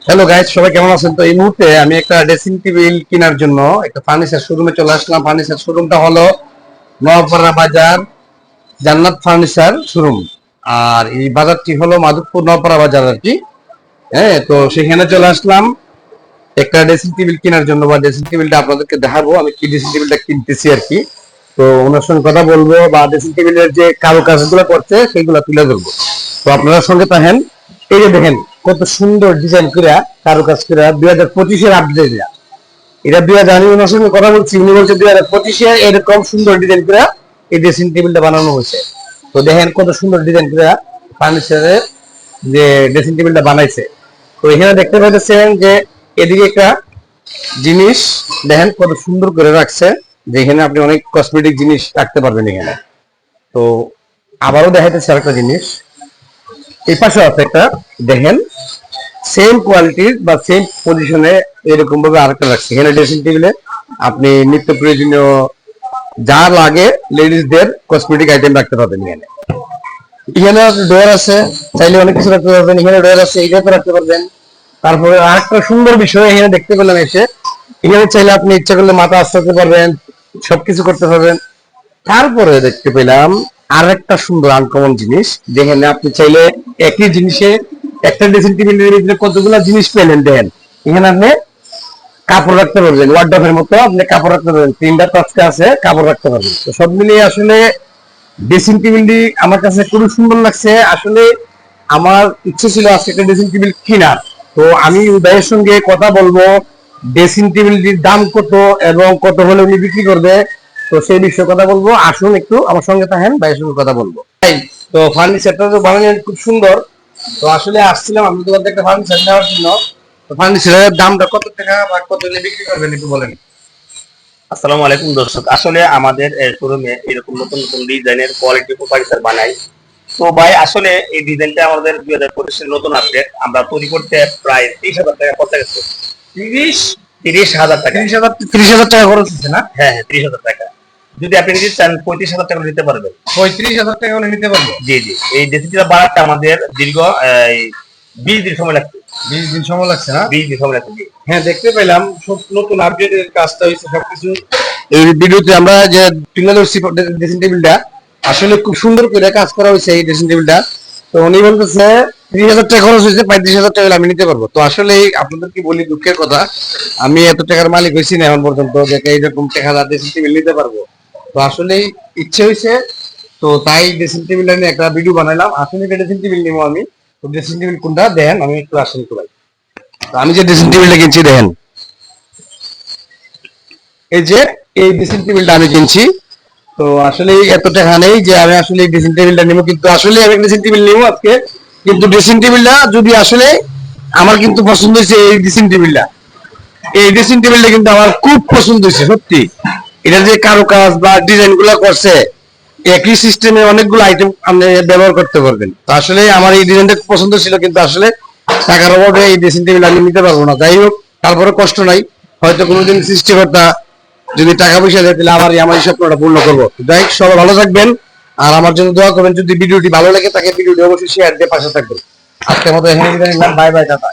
Hello guys, সবাই কেমন আছেন? তো এই মুহূর্তে আমি একটা ড্রেসিং টেবিল কেনার জন্য একটা ফার্নিচার শোরুমে চলে আসলাম। ফার্নিচার শোরুমটা হলো নওপাড়া বাজার জান্নাত ফার্নিচার শোরুম। আর এই বাজারটি হলো মাধবপুর নওপাড়া বাজার আর কি। হ্যাঁ, তো সেখানে চলে আসলাম একটা ড্রেসিং টেবিল কেনার জন্য, বা ড্রেসিং টেবিলটা আপনাদেরকে দেখাবো আমি কি ড্রেসিং টেবিলটা কিনতেছি আর কি। তো ওনার সঙ্গে কথা বলবো, বা ড্রেসিং টেবিলের যে কারুকাজগুলো করছে সেগুলো তুলে ধরবো। তো আপনারা সঙ্গে থাকেন। এই যে দেখেন কত সুন্দর ডিজাইন করে কারুকাজ করে 2025-এর আপডেট। এটা 2000, আমি ওনার সঙ্গে কথা বলছি, উনি বলছে 2025-এ এরকম সুন্দর ডিজাইন করে এই ড্রেসিং টেবিলটা বানানো হয়েছে। তো দেখেন কত সুন্দর ডিজাইন করে ফার্নিচারের যে ড্রেসিং টেবিলটা বানাইছে। তো এখানে দেখতে পাচ্ছেন যে এদিকে একটা জিনিস দেখেন কত সুন্দর করে রাখছে, যেখানে আপনি অনেক কসমেটিক জিনিস রাখতে পারবেন এখানে। তো আবারও দেখাইতেছে আরেকটা জিনিস, এই পাশে আছে একটা, দেখেন সেম কোয়ালিটির বা সেম পজিশনে এরকম ভাবে আরেকটা রাখছে। এখানে ড্রেসিং টেবিলে আপনি নিত্য প্রয়োজনীয় যা লাগে লেডিসদের কসমেটিক আইটেম রাখতে পারবেন এখানে। এখানে ডোর আছে, চাইলে অনেক কিছু রাখতে পারবেন। এখানে ডোর আছে, এইটাতে রাখতে পারবেন। তারপরে আরেকটা সুন্দর বিষয় এখানে দেখতে পেলাম এসে, এখানে চাইলে আপনি ইচ্ছা করলে মাথা আস্তাতে পারবেন, সবকিছু করতে পারবেন। তারপরে দেখতে পেলাম আর একটা সুন্দর আনকমন জিনিস, যেখানে আপনি চাইলে একই জিনিসে একটা ড্রেসিং টেবিলের ভিতরে কতগুলো জিনিস পেলেন। দেখেন এখানে আপনি কাপড় রাখতে পারবেন, ওয়ার্ডরোবের মতো আপনি কাপড় রাখতে পারবেন, তিনটা তক্তা আছে কাপড় রাখতে পারবেন। তো সব মিলিয়ে আসলে ড্রেসিং টেবিলটি আমার কাছে খুবই সুন্দর লাগছে। আসলে আমার ইচ্ছে ছিল আজকে একটা ড্রেসিং টেবিল কেনার। তো আমি ভাইয়ের সঙ্গে কথা বলবো ড্রেসিং টেবিলটির দাম কত এবং কত হলে উনি বিক্রি করবে। তো সেই বিষয়ে কথা বলবো, আসুন একটু আমার সঙ্গে থাকেন, ভাইয়ের সঙ্গে কথা বলবো। তো ফার্নিচারটা তো বানানো খুব সুন্দর। তো আসলে আসছিলাম আমি তোমাদের একটা ফার্নিচার নেওয়ার জন্য। তো ফার্নিচারের দামটা কত টাকা বা কত হলে বিক্রি করবেন একটু বলেন। আসসালামু আলাইকুম দর্শক, আসলে আমাদের শোরুমে এরকম নতুন নতুন ডিজাইনের কোয়ালিটি ফার্নিচার বানাই। তো ভাই আসলে এই ডিজাইনটা আমাদের 2025-এর নতুন আপডেট, আমরা তৈরি করতে প্রায় 30,000 টাকা খরচা গেছে। 30,000 টাকা। 30,000 টাকা খরচ হচ্ছে না? হ্যাঁ হ্যাঁ, 30,000 টাকা। যদি আপনি যদি চান 35,000 টাকা নিতে পারবেন। 35,000 টাকা হলে নিতে পারবো? জি জি, এই ডেসিটা বানাতে আমাদের দীর্ঘ 20 দিন সময় লাগছে। 20 দিন সময় লাগছে না? 20 দিন সময় লাগছে, জি। হ্যাঁ, দেখতে পেলাম সব নতুন আপডেটের কাজটা হয়েছে সবকিছু। এই ভিডিওতে আমরা যে তুলে ধরছি ড্রেসিং টেবিলটা, আসলে খুব সুন্দর করে কাজ করা হয়েছে এই ড্রেসিং টেবিলটা। তো উনি বলতেছে 30,000 টাকা খরচ হয়েছে, 35,000 টাকা হলে আমি নিতে পারবো। তো আসলে আপনাদের কি বলি, দুঃখের কথা, আমি এত টাকার মালিক হয়েছি না এখন পর্যন্ত যে এইরকম টাকা ড্রেসিং টেবিল নিতে পারবো। তো আসলে ইচ্ছে হয়েছে, তো তাই ড্রেসিং টেবিল নিয়ে একটা ভিডিও বানাইলাম। আসলে ড্রেসিং টেবিল নিবো আমি। তো ড্রেসিং টেবিল কোনটা দেন, আমি একটু আসেন একটু ভাই। তো আমি যে ড্রেসিং টেবিলটা কিনছি দেখেন, এই যে এই ড্রেসিং টেবিলটা আমি কিনছি। তো আসলে এত টাকা নেই যে আমি আসলে এই ড্রেসিং টেবিলটা নিবো, কিন্তু আসলে আমি ড্রেসিং টেবিল নিবো আজকে। কিন্তু ড্রেসিং টেবিলটা যদি আসলে আমার কিন্তু পছন্দ হয়েছে এই ড্রেসিং টেবিলটা। এই ড্রেসিং টেবিলটা কিন্তু আমার খুব পছন্দ হয়েছে সত্যি। এটা যে কারুকাজ বা ডিজাইন গুলা করছে, একই সিস্টেমে অনেকগুলো আইটেম আপনি ব্যবহার করতে পারবেন। তো আসলে আমার এই ডিজাইনটা পছন্দ ছিল, কিন্তু আসলে টাকার অভাবে এই ড্রেসিং টেবিল আমি নিতে পারবো না। যাই হোক, তারপরে কষ্ট নাই, হয়তো কোনোদিন সৃষ্টিকর্তা যদি টাকা পয়সা দেয় তাহলে আমার এই স্বপ্নটা পূর্ণ করবো। যাই হোক, সবাই ভালো থাকবেন আর আমার জন্য দোয়া করবেন। যদি ভিডিওটি ভালো লাগে তাকে ভিডিওটি অবশ্যই শেয়ার দিয়ে পাশে থাকবেন। আজকের মতো এখানে বিদায় নিলাম, বাই বাই, টাটা।